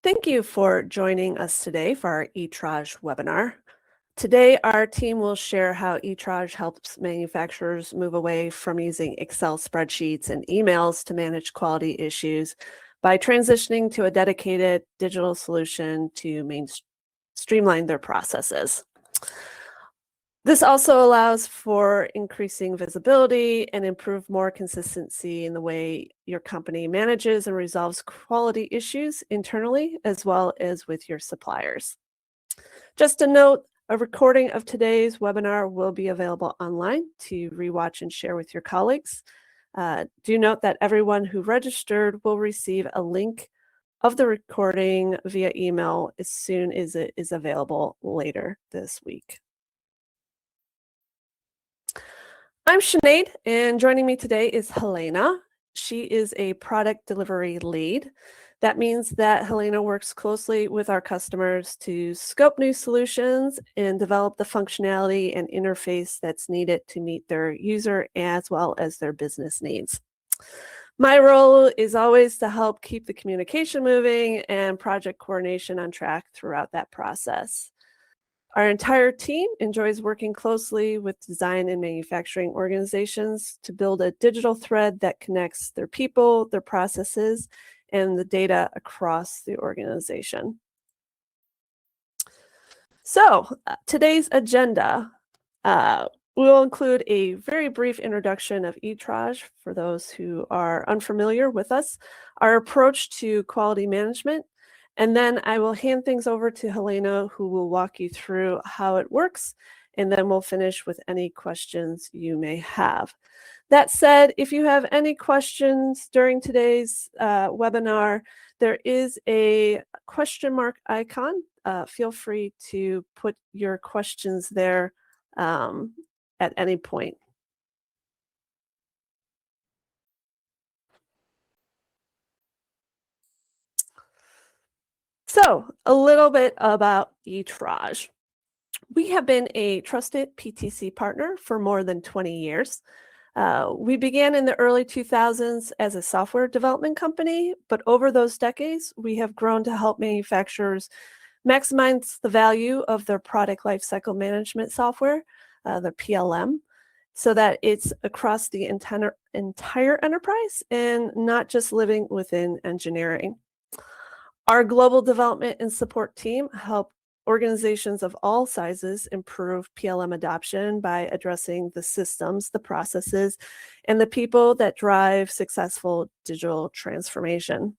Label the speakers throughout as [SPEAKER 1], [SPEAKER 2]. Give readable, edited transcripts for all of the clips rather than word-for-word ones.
[SPEAKER 1] Thank you for joining us today for our ETRAGE webinar. Today, our team will share how ETRAGE helps manufacturers move away from using Excel spreadsheets and emails to manage quality issues by transitioning to a dedicated digital solution to streamline their processes. This also allows for increasing visibility and improve more consistency in the way your company manages and resolves quality issues internally, as well as with your suppliers. Just a note, a recording of today's webinar will be available online to rewatch and share with your colleagues. Do note that everyone who registered will receive a link of the recording via email as soon as it is available later this week. I'm Sinead, and joining me today is Helena. She is a product delivery lead. That means that Helena works closely with our customers to scope new solutions and develop the functionality and interface that's needed to meet their user as well as their business needs. My role is always to help keep the communication moving and project coordination on track throughout that process. Our entire team enjoys working closely with design and manufacturing organizations to build a digital thread that connects their people, their processes, and the data across the organization. So today's agenda will include a very brief introduction of ETRAGE for those who are unfamiliar with us, our approach to quality management, and then I will hand things over to Helena, who will walk you through how it works, and then we'll finish with any questions you may have. That said, if you have any questions during today's webinar, there is a question mark icon. Feel free to put your questions there at any point. So, a little bit about ETRAGE. We have been a trusted PTC partner for more than 20 years. We began in the early 2000s as a software development company, but over those decades, we have grown to help manufacturers maximize the value of their product lifecycle management software, the PLM, so that it's across the entire enterprise and not just living within engineering. Our global development and support team help organizations of all sizes improve PLM adoption by addressing the systems, the processes, and the people that drive successful digital transformation.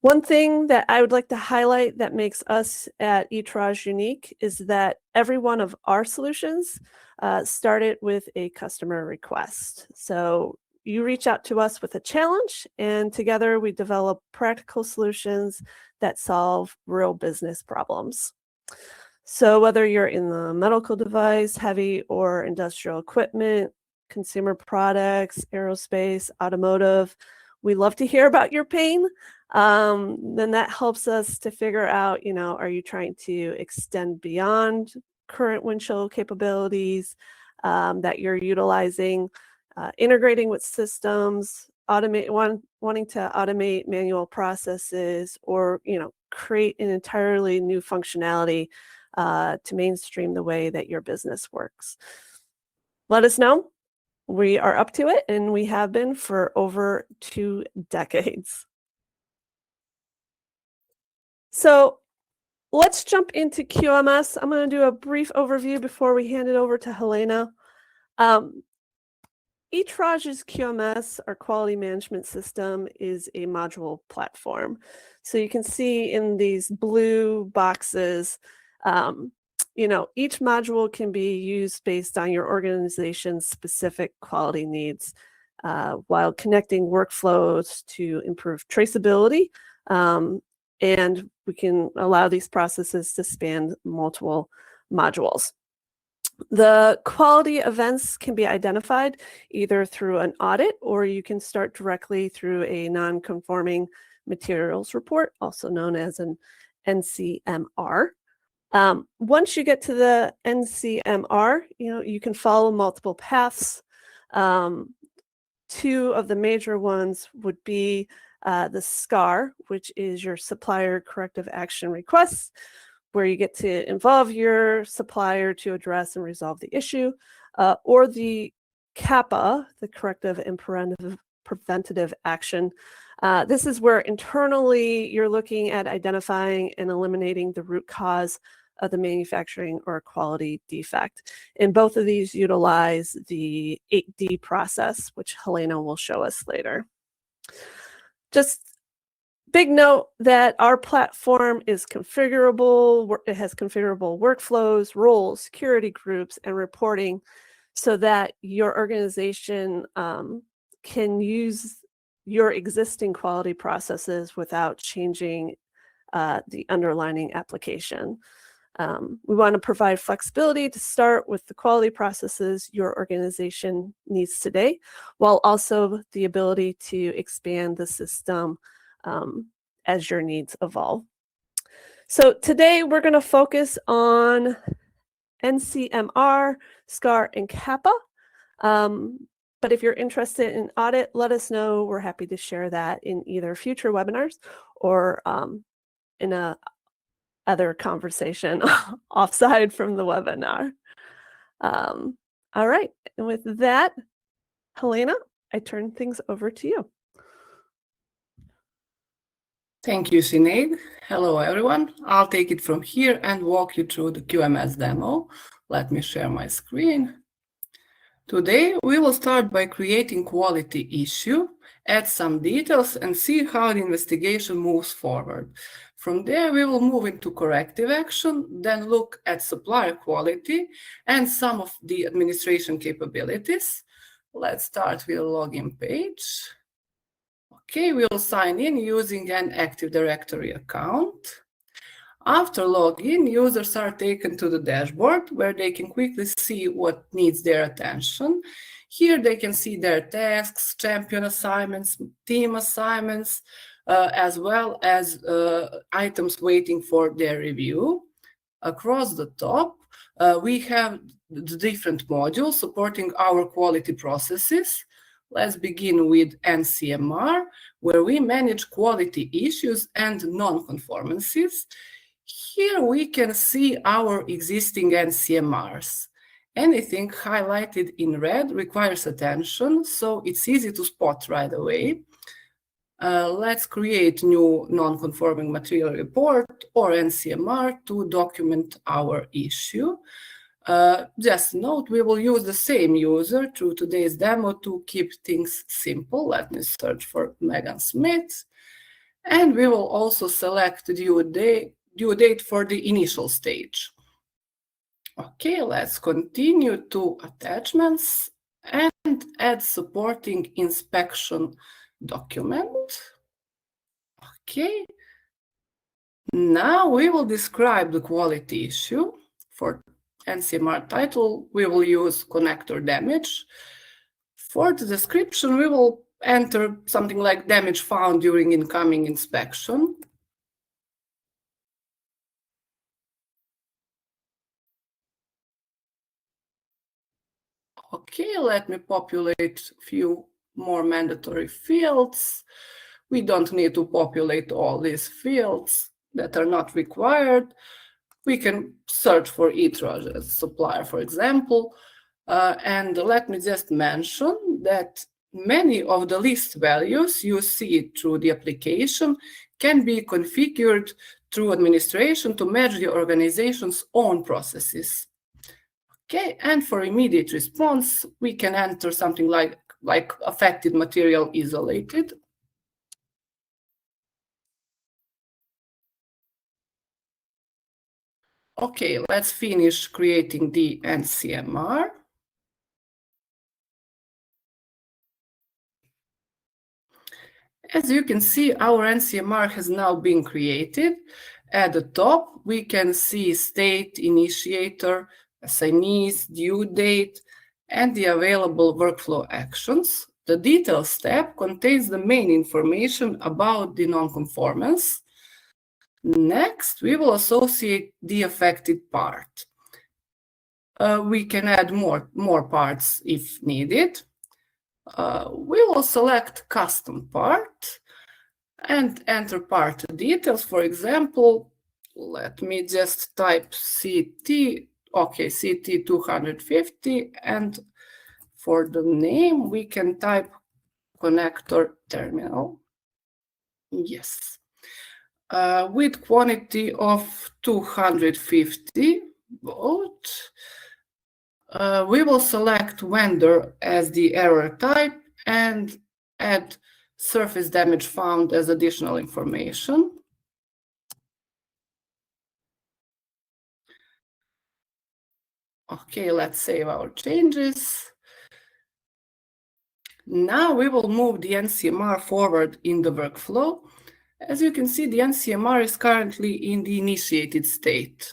[SPEAKER 1] One thing that I would like to highlight that makes us at ETRAGE unique is that every one of our solutions started with a customer request. So you reach out to us with a challenge, and together we develop practical solutions that solve real business problems. So whether you're in the medical device, heavy or industrial equipment, consumer products, aerospace, automotive, we love to hear about your pain. Then that helps us to figure out, are you trying to extend beyond current windshield capabilities that you're utilizing? Integrating with systems, wanting to automate manual processes, or create an entirely new functionality to mainstream the way that your business works. Let us know. We are up to it, and we have been for over 2 decades. So let's jump into QMS. I'm going to do a brief overview before we hand it over to Helena. ETRAGE's QMS, our quality management system, is a module platform. So you can see in these blue boxes, each module can be used based on your organization's specific quality needs while connecting workflows to improve traceability. And we can allow these processes to span multiple modules. The quality events can be identified either through an audit, or you can start directly through a Non-Conforming Materials Report, also known as an NCMR. Once you get to the NCMR, you can follow multiple paths. 2 of the major ones would be the SCAR, which is your Supplier Corrective Action Request, where you get to involve your supplier to address and resolve the issue, or the CAPA, the Corrective and Preventative Action. This is where internally you're looking at identifying and eliminating the root cause of the manufacturing or quality defect. And both of these utilize the 8D process, which Helena will show us later. Just big note that our platform is configurable. It has configurable workflows, roles, security groups, and reporting so that your organization can use your existing quality processes without changing the underlying application. We want to provide flexibility to start with the quality processes your organization needs today, while also the ability to expand the system as your needs evolve. So today we're going to focus on NCMR, SCAR, and CAPA. But if you're interested in audit, let us know. We're happy to share that in either future webinars or in a other conversation offside from the webinar. All right, and with that, Helena, I turn things over to you.
[SPEAKER 2] Thank you, Sinead. Hello, everyone. I'll take it from here and walk you through the QMS demo. Let me share my screen. Today, we will start by creating quality issue, add some details, and see how the investigation moves forward. From there, we will move into corrective action, then look at supplier quality and some of the administration capabilities. Let's start with a login page. Okay, we'll sign in using an Active Directory account. After login, users are taken to the dashboard where they can quickly see what needs their attention. Here they can see their tasks, champion assignments, team assignments, as well as items waiting for their review. Across the top, we have the different modules supporting our quality processes. Let's begin with NCMR, where we manage quality issues and non-conformances. Here we can see our existing NCMRs. Anything highlighted in red requires attention, so it's easy to spot right away. Let's create new Non-Conforming Material Report, or NCMR, to document our issue. Just note, we will use the same user through today's demo to keep things simple. Let me search for Megan Smith. And we will also select the due date for the initial stage. Okay, let's continue to attachments and add supporting inspection document. Okay, now we will describe the quality issue. For NCMR title, we will use connector damage. For the description, we will enter something like damage found during incoming inspection. Okay, let me populate a few more mandatory fields. We don't need to populate all these fields that are not required. We can search for ETRAGE as a supplier, for example. And let me just mention that many of the list values you see through the application can be configured through administration to match the organization's own processes. Okay, and for immediate response, we can enter something like affected material isolated. Okay, let's finish creating the NCMR. As you can see, our NCMR has now been created. At the top, we can see state, initiator, assignees, due date, and the available workflow actions. The details tab contains the main information about the non-conformance. Next, we will associate the affected part. We can add more parts if needed. We will select custom part. and enter part details. For example, let me just type CT, okay, CT 250, and for the name, we can type connector terminal. Yes. With quantity of 250 volt. We will select vendor as the error type and add surface damage found as additional information. Okay, let's save our changes. Now we will move the NCMR forward in the workflow. As you can see, the NCMR is currently in the initiated state.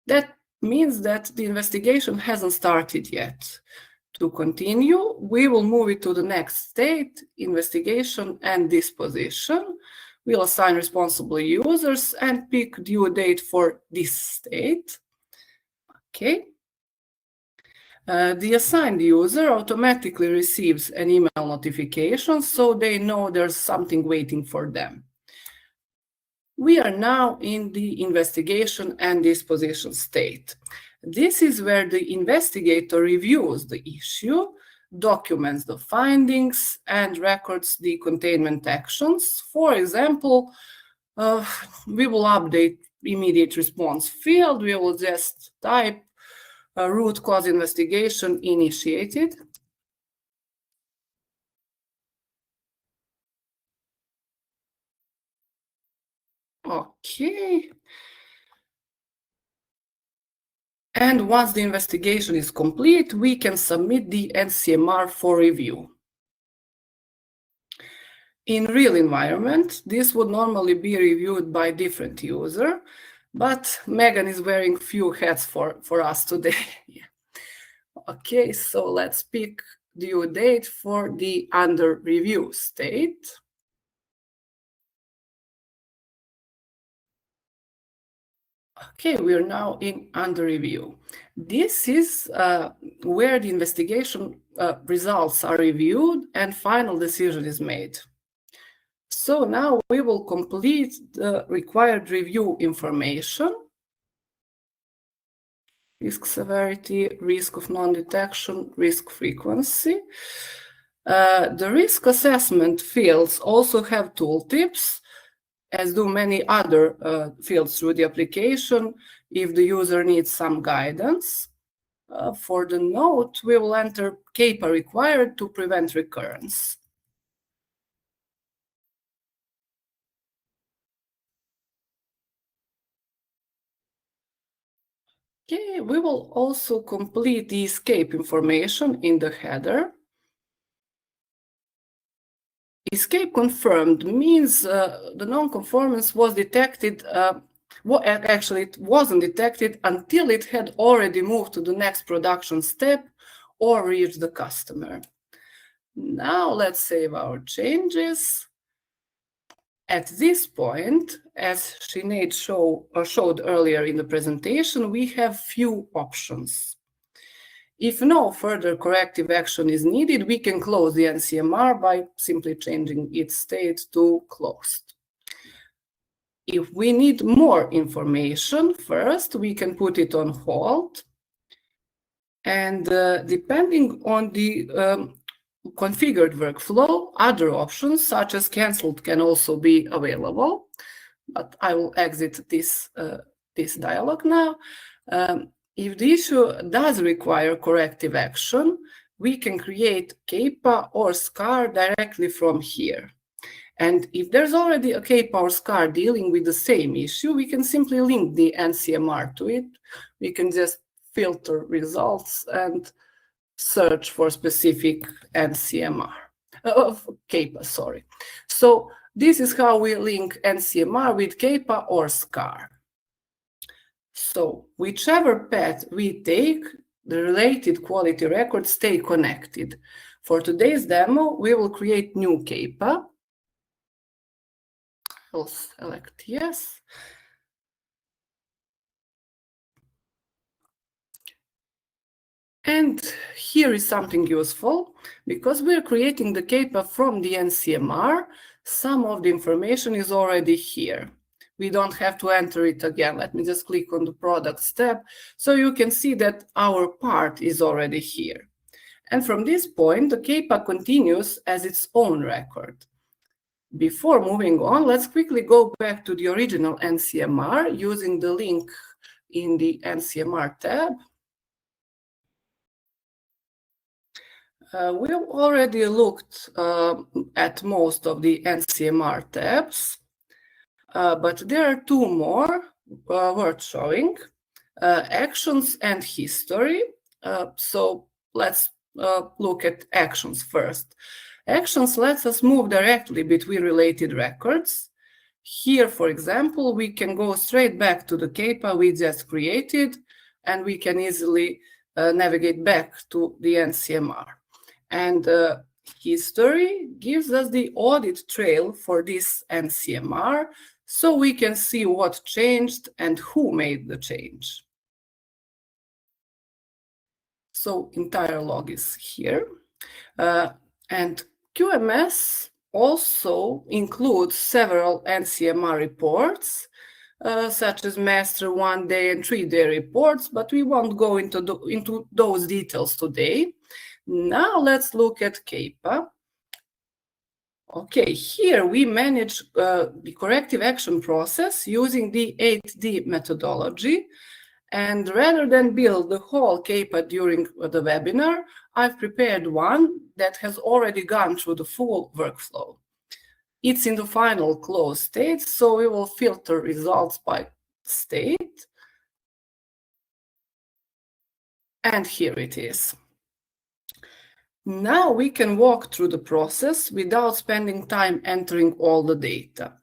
[SPEAKER 2] That means that the investigation hasn't started yet. To continue, we will move it to the next state, investigation and disposition. We'll assign responsible users and pick due date for this state. Okay. The assigned user automatically receives an email notification, so they know there's something waiting for them. We are now in the investigation and disposition state. This is where the investigator reviews the issue, documents the findings, and records the containment actions. For example, we will update immediate response field. We will just type root cause investigation initiated. Okay. And once the investigation is complete, we can submit the NCMR for review. In real environment, this would normally be reviewed by different user, but Megan is wearing few hats for us today. Yeah. Okay, so let's pick due date for the under review state. Okay, we are now in under review. This is where the investigation results are reviewed and final decision is made. So now we will complete the required review information. Risk severity, risk of non-detection, risk frequency. The risk assessment fields also have tooltips, as do many other fields through the application, if the user needs some guidance. For the note, we will enter CAPA required to prevent recurrence. Okay, we will also complete the escape information in the header. Escape confirmed means the non-conformance was detected, actually it wasn't detected until it had already moved to the next production step or reached the customer. Now let's save our changes. At this point, as Sinead showed earlier in the presentation, we have few options. If no further corrective action is needed, we can close the NCMR by simply changing its state to closed. If we need more information, first we can put it on hold. And depending on the configured workflow, other options such as cancelled can also be available. But I will exit this dialog now. If the issue does require corrective action, we can create CAPA or SCAR directly from here. And if there's already a CAPA or SCAR dealing with the same issue, we can simply link the NCMR to it. We can just filter results and search for specific NCMR, CAPA, sorry. So this is how we link NCMR with CAPA or SCAR. So whichever path we take, the related quality records stay connected. For today's demo, we will create new CAPA. I'll select yes. And here is something useful, because we're creating the CAPA from the NCMR, some of the information is already here. We don't have to enter it again. Let me just click on the Products tab so you can see that our part is already here. And from this point, the CAPA continues as its own record. Before moving on, let's quickly go back to the original NCMR using the link in the NCMR tab. We've already looked at most of the NCMR tabs, but there are two more worth showing, Actions and History. So let's look at Actions first. Actions lets us move directly between related records. Here, for example, we can go straight back to the CAPA we just created, and we can easily navigate back to the NCMR. And History gives us the audit trail for this NCMR, so we can see what changed and who made the change. So entire log is here. And QMS also includes several NCMR reports, such as master 1-day and 3-day reports, but we won't go into those details today. Now let's look at CAPA. Okay, here we manage the corrective action process using the 8D methodology. And rather than build the whole CAPA during the webinar, I've prepared one that has already gone through the full workflow. It's in the final close state, so we will filter results by state. And here it is. Now we can walk through the process without spending time entering all the data.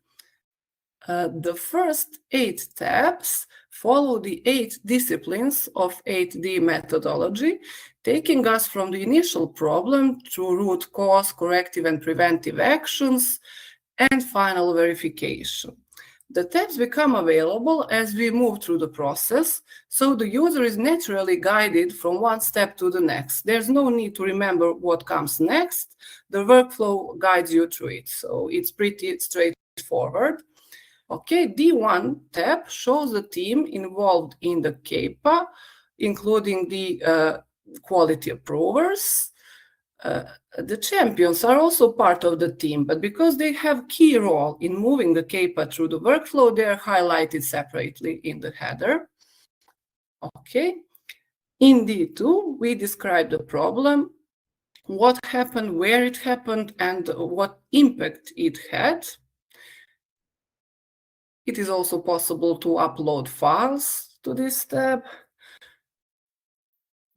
[SPEAKER 2] The first 8 tabs follow the 8 disciplines of 8D methodology, taking us from the initial problem through root cause, corrective and preventive actions, and final verification. The tabs become available as we move through the process, so the user is naturally guided from one step to the next. There's no need to remember what comes next. The workflow guides you through it, so it's pretty straightforward. Okay, D1 tab shows the team involved in the CAPA, including the quality approvers. The champions are also part of the team, but because they have key role in moving the CAPA through the workflow, they are highlighted separately in the header. Okay, in D2, we describe the problem, what happened, where it happened, and what impact it had. It is also possible to upload files to this tab.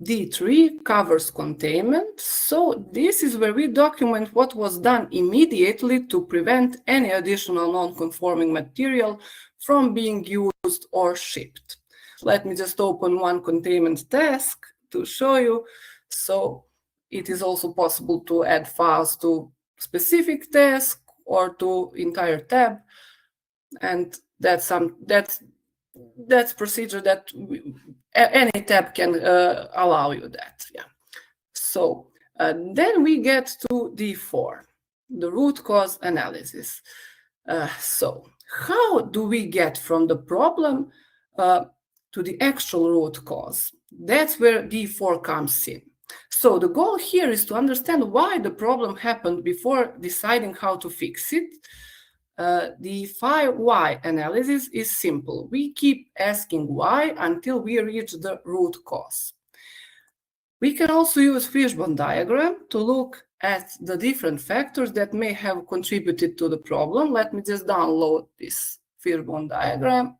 [SPEAKER 2] D3 covers containment, so this is where we document what was done immediately to prevent any additional non-conforming material from being used or shipped. Let me just open one containment task to show you. So it is also possible to add files to specific task or to entire tab, and that's procedure that any tab can allow you that. Yeah. So then we get to D4, the root cause analysis. So how do we get from the problem to the actual root cause? That's where D4 comes in. So the goal here is to understand why the problem happened before deciding how to fix it. The 5 why analysis is simple. We keep asking why until we reach the root cause. We can also use fishbone diagram to look at the different factors that may have contributed to the problem. Let me just download this fishbone diagram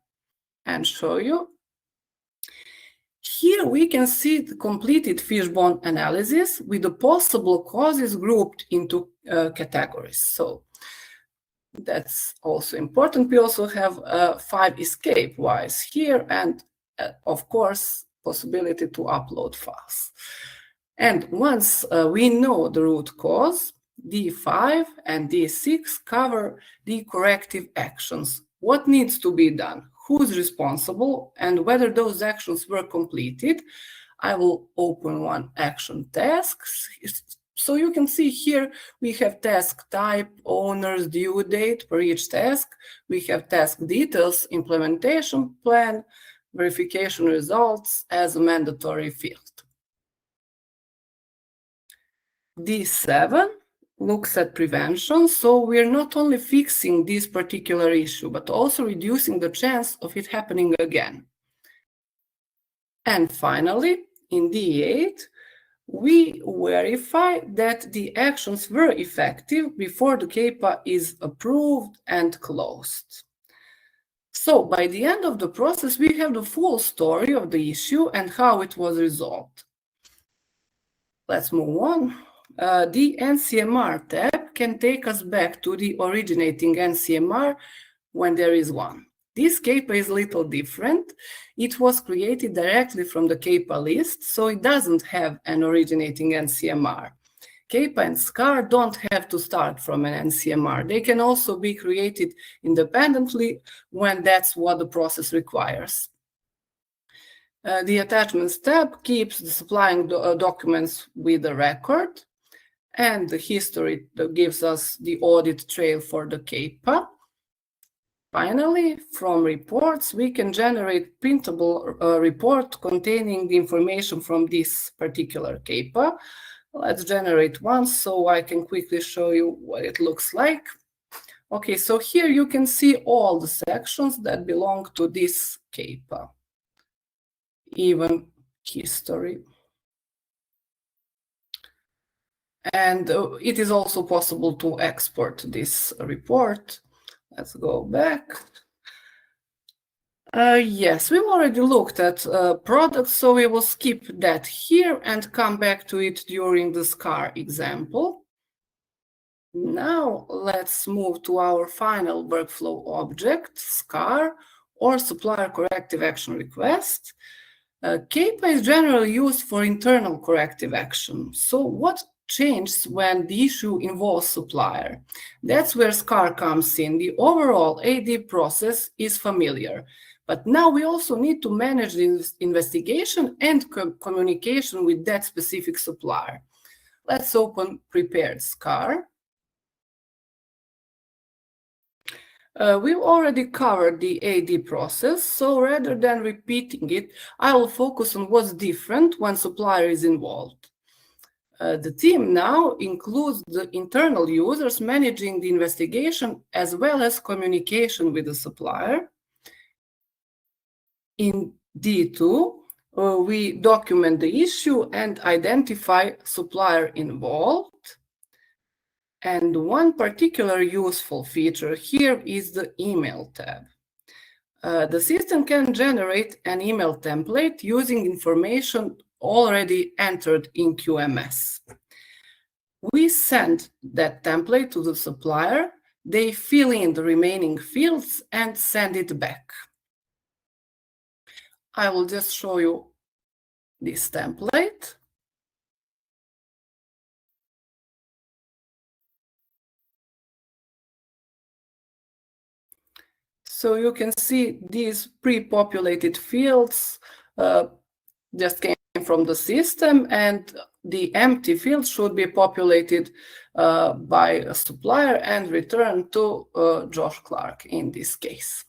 [SPEAKER 2] and show you. Here we can see the completed fishbone analysis with the possible causes grouped into categories. So that's also important. We also have 5 escape whys here, and of course, possibility to upload files. And once we know the root cause, D5 and D6 cover the corrective actions. What needs to be done, who's responsible, and whether those actions were completed. I will open one action task So you can see here we have task type, owner's due date for each task. We have task details, implementation plan, verification results as a mandatory field. D7 looks at prevention, so we're not only fixing this particular issue, but also reducing the chance of it happening again. And finally, in D8, we verify that the actions were effective before the CAPA is approved and closed. So by the end of the process, we have the full story of the issue and how it was resolved. Let's move on. The NCMR tab can take us back to the originating NCMR when there is one. This CAPA is a little different. It was created directly from the CAPA list, so it doesn't have an originating NCMR. CAPA and SCAR don't have to start from an NCMR. They can also be created independently when that's what the process requires. The Attachments tab keeps the supplying documents with the record, and the history that gives us the audit trail for the CAPA. Finally, from reports, we can generate printable report containing the information from this particular CAPA. Let's generate one so I can quickly show you what it looks like. Okay, so here you can see all the sections that belong to this CAPA, even history. And it is also possible to export this report. Let's go back. Yes, we've already looked at products, so we will skip that here and come back to it during the SCAR example. Now let's move to our final workflow object, SCAR, or Supplier Corrective Action Request. CAPA is generally used for internal corrective action. So what changes when the issue involves supplier? That's where SCAR comes in. The overall AD process is familiar, but now we also need to manage the investigation and communication with that specific supplier. Let's open Prepared SCAR. We've already covered the AD process, so rather than repeating it, I will focus on what's different when supplier is involved. The team now includes the internal users managing the investigation as well as communication with the supplier. In D2, we document the issue and identify supplier involved. And one particular useful feature here is the email tab. The system can generate an email template using information already entered in QMS. We send that template to the supplier, they fill in the remaining fields and send it back. I will just show you this template. So you can see these pre-populated fields just came from the system, and the empty fields should be populated by a supplier and returned to Josh Clark in this case.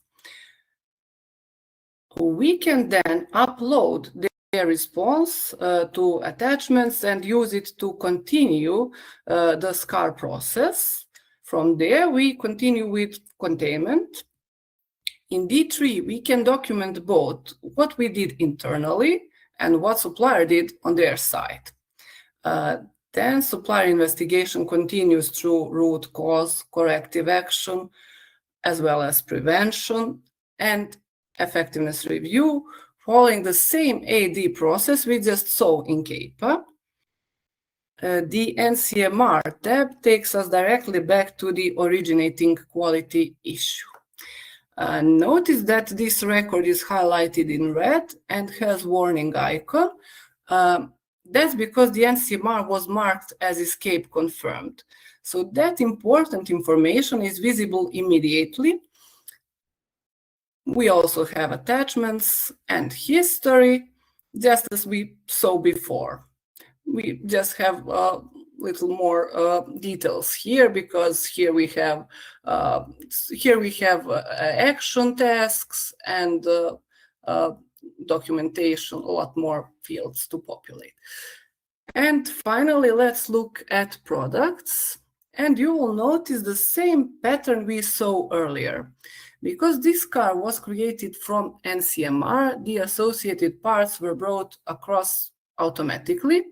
[SPEAKER 2] We can then upload their response to attachments and use it to continue the SCAR process. From there, we continue with containment. In D3, we can document both what we did internally and what supplier did on their side. Then supplier investigation continues through root cause, corrective action, as well as prevention and effectiveness review, following the same AD process we just saw in CAPA. The NCMR tab takes us directly back to the originating quality issue. Notice that this record is highlighted in red and has warning icon. That's because the NCMR was marked as escape confirmed. So that important information is visible immediately. We also have attachments and history, just as we saw before. We just have little more details here, because here we have action tasks and documentation, a lot more fields to populate. And finally, let's look at products. And you will notice the same pattern we saw earlier. Because this car was created from NCMR, the associated parts were brought across automatically.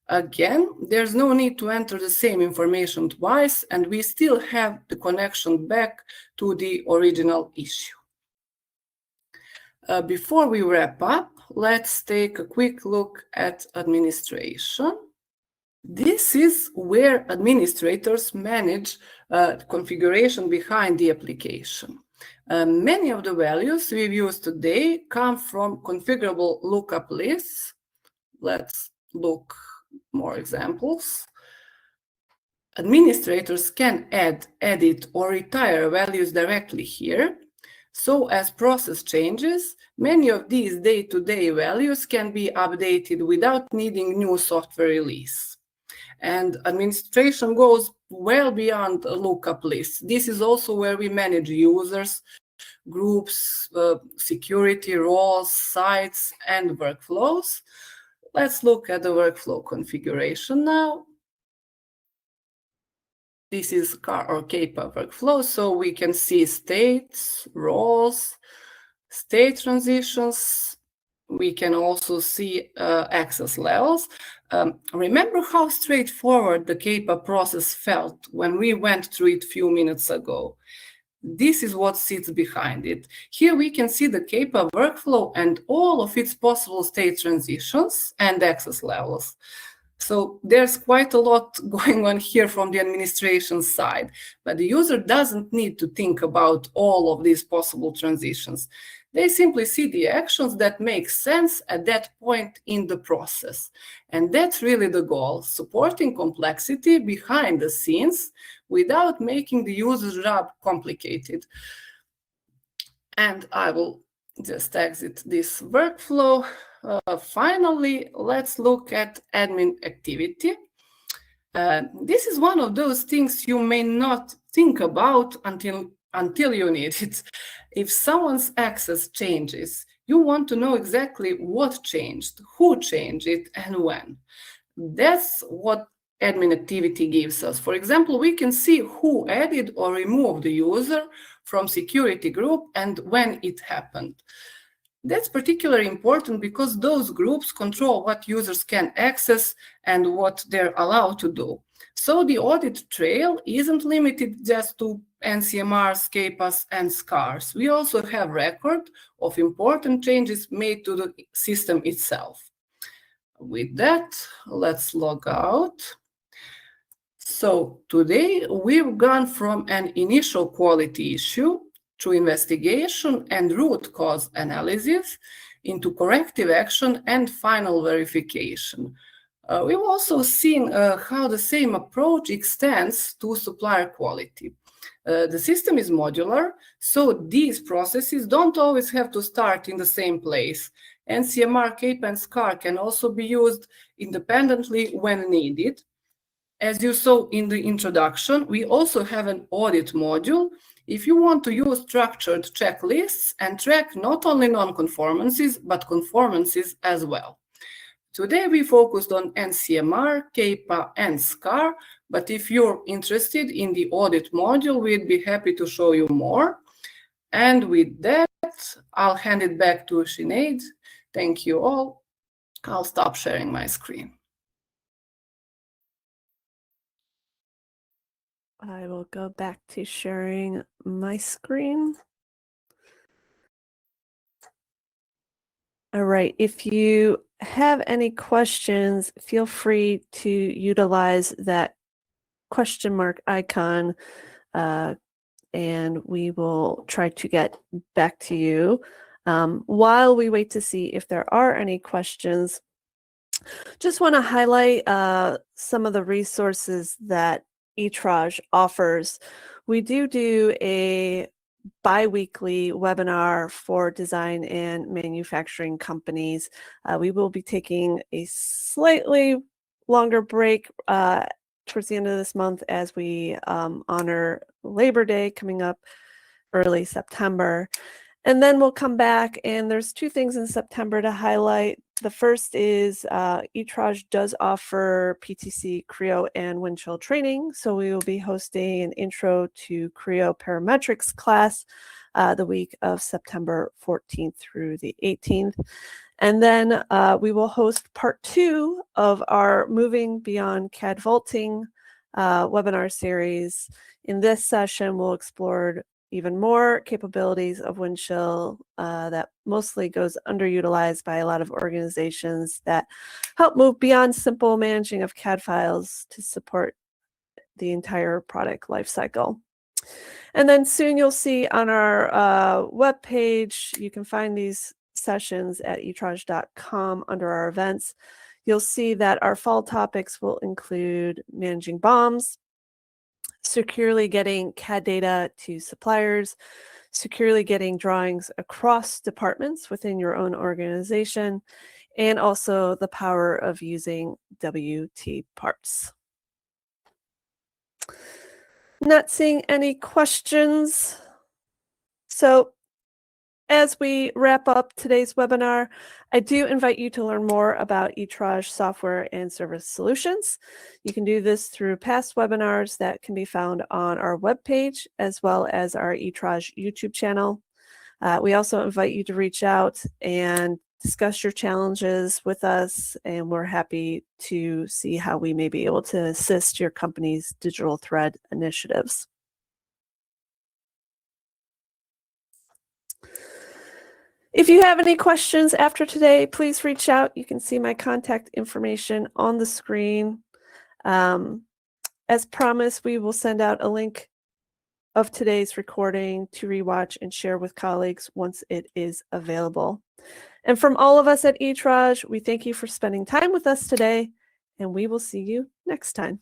[SPEAKER 2] Again, there's no need to enter the same information twice, and we still have the connection back to the original issue. Before we wrap up, let's take a quick look at administration. This is where administrators manage the configuration behind the application. Many of the values we've used today come from configurable lookup lists. Let's look more examples. Administrators can add, edit, or retire values directly here. So as process changes, many of these day-to-day values can be updated without needing new software release. And administration goes well beyond a lookup list. This is also where we manage users, groups, security, roles, sites, and workflows. Let's look at the workflow configuration now. This is CAR or CAPA workflow, so we can see states, roles, state transitions. We can also see access levels. Remember how straightforward the CAPA process felt when we went through it a few minutes ago. This is what sits behind it. Here we can see the CAPA workflow and all of its possible state transitions and access levels. So there's quite a lot going on here from the administration side, but the user doesn't need to think about all of these possible transitions. They simply see the actions that make sense at that point in the process. And that's really the goal, supporting complexity behind the scenes without making the user's job complicated. And I will just exit this workflow. Finally, let's look at admin activity. This is one of those things you may not think about until you need it. If someone's access changes, you want to know exactly what changed, who changed it, and when. That's what admin activity gives us. For example, we can see who added or removed the user from security group and when it happened. That's particularly important because those groups control what users can access and what they're allowed to do. So the audit trail isn't limited just to NCMRs, CAPAs, and SCARs. We also have record of important changes made to the system itself. With that, let's log out. So today we've gone from an initial quality issue to investigation and root cause analysis into corrective action and final verification. We've also seen how the same approach extends to supplier quality. The system is modular, so these processes don't always have to start in the same place. NCMR, CAPA, and SCAR can also be used independently when needed. As you saw in the introduction, we also have an audit module if you want to use structured checklists and track not only non-conformances, but conformances as well. Today we focused on NCMR, CAPA, and SCAR, but if you're interested in the audit module, we'd be happy to show you more. And with that, I'll hand it back to Sinead. Thank you all. I'll stop sharing my screen.
[SPEAKER 1] I will go back to sharing my screen. All right, if you have any questions, feel free to utilize that question mark icon, and we will try to get back to you. While we wait to see if there are any questions, just want to highlight some of the resources that ETRAGE offers. We do a bi-weekly webinar for design and manufacturing companies. We will be taking a slightly longer break towards the end of this month as we honor Labor Day coming up early September. And then we'll come back, and there's two things in September to highlight. The first is ETRAGE does offer PTC, Creo, and Windchill training. So we will be hosting an intro to Creo parametrics class the week of September 14th through the 18th. And then we will host part 2 of our Moving Beyond CAD Vaulting webinar series. In this session, we'll explore even more capabilities of Windchill that mostly goes underutilized by a lot of organizations that help move beyond simple managing of CAD files to support the entire product lifecycle. And then soon you'll see on our webpage, you can find these sessions at etrage.com under our events. You'll see that our fall topics will include managing BOMs, securely getting CAD data to suppliers, securely getting drawings across departments within your own organization, and also the power of using WT parts. Not seeing any questions. So as we wrap up today's webinar, I do invite you to learn more about ETRAGE software and service solutions. You can do this through past webinars that can be found on our webpage, as well as our ETRAGE YouTube channel. We also invite you to reach out and discuss your challenges with us, and we're happy to see how we may be able to assist your company's digital thread initiatives. If you have any questions after today, please reach out. You can see my contact information on the screen. As promised, we will send out a link of today's recording to rewatch and share with colleagues once it is available. And from all of us at ETRAGE, we thank you for spending time with us today, and we will see you next time.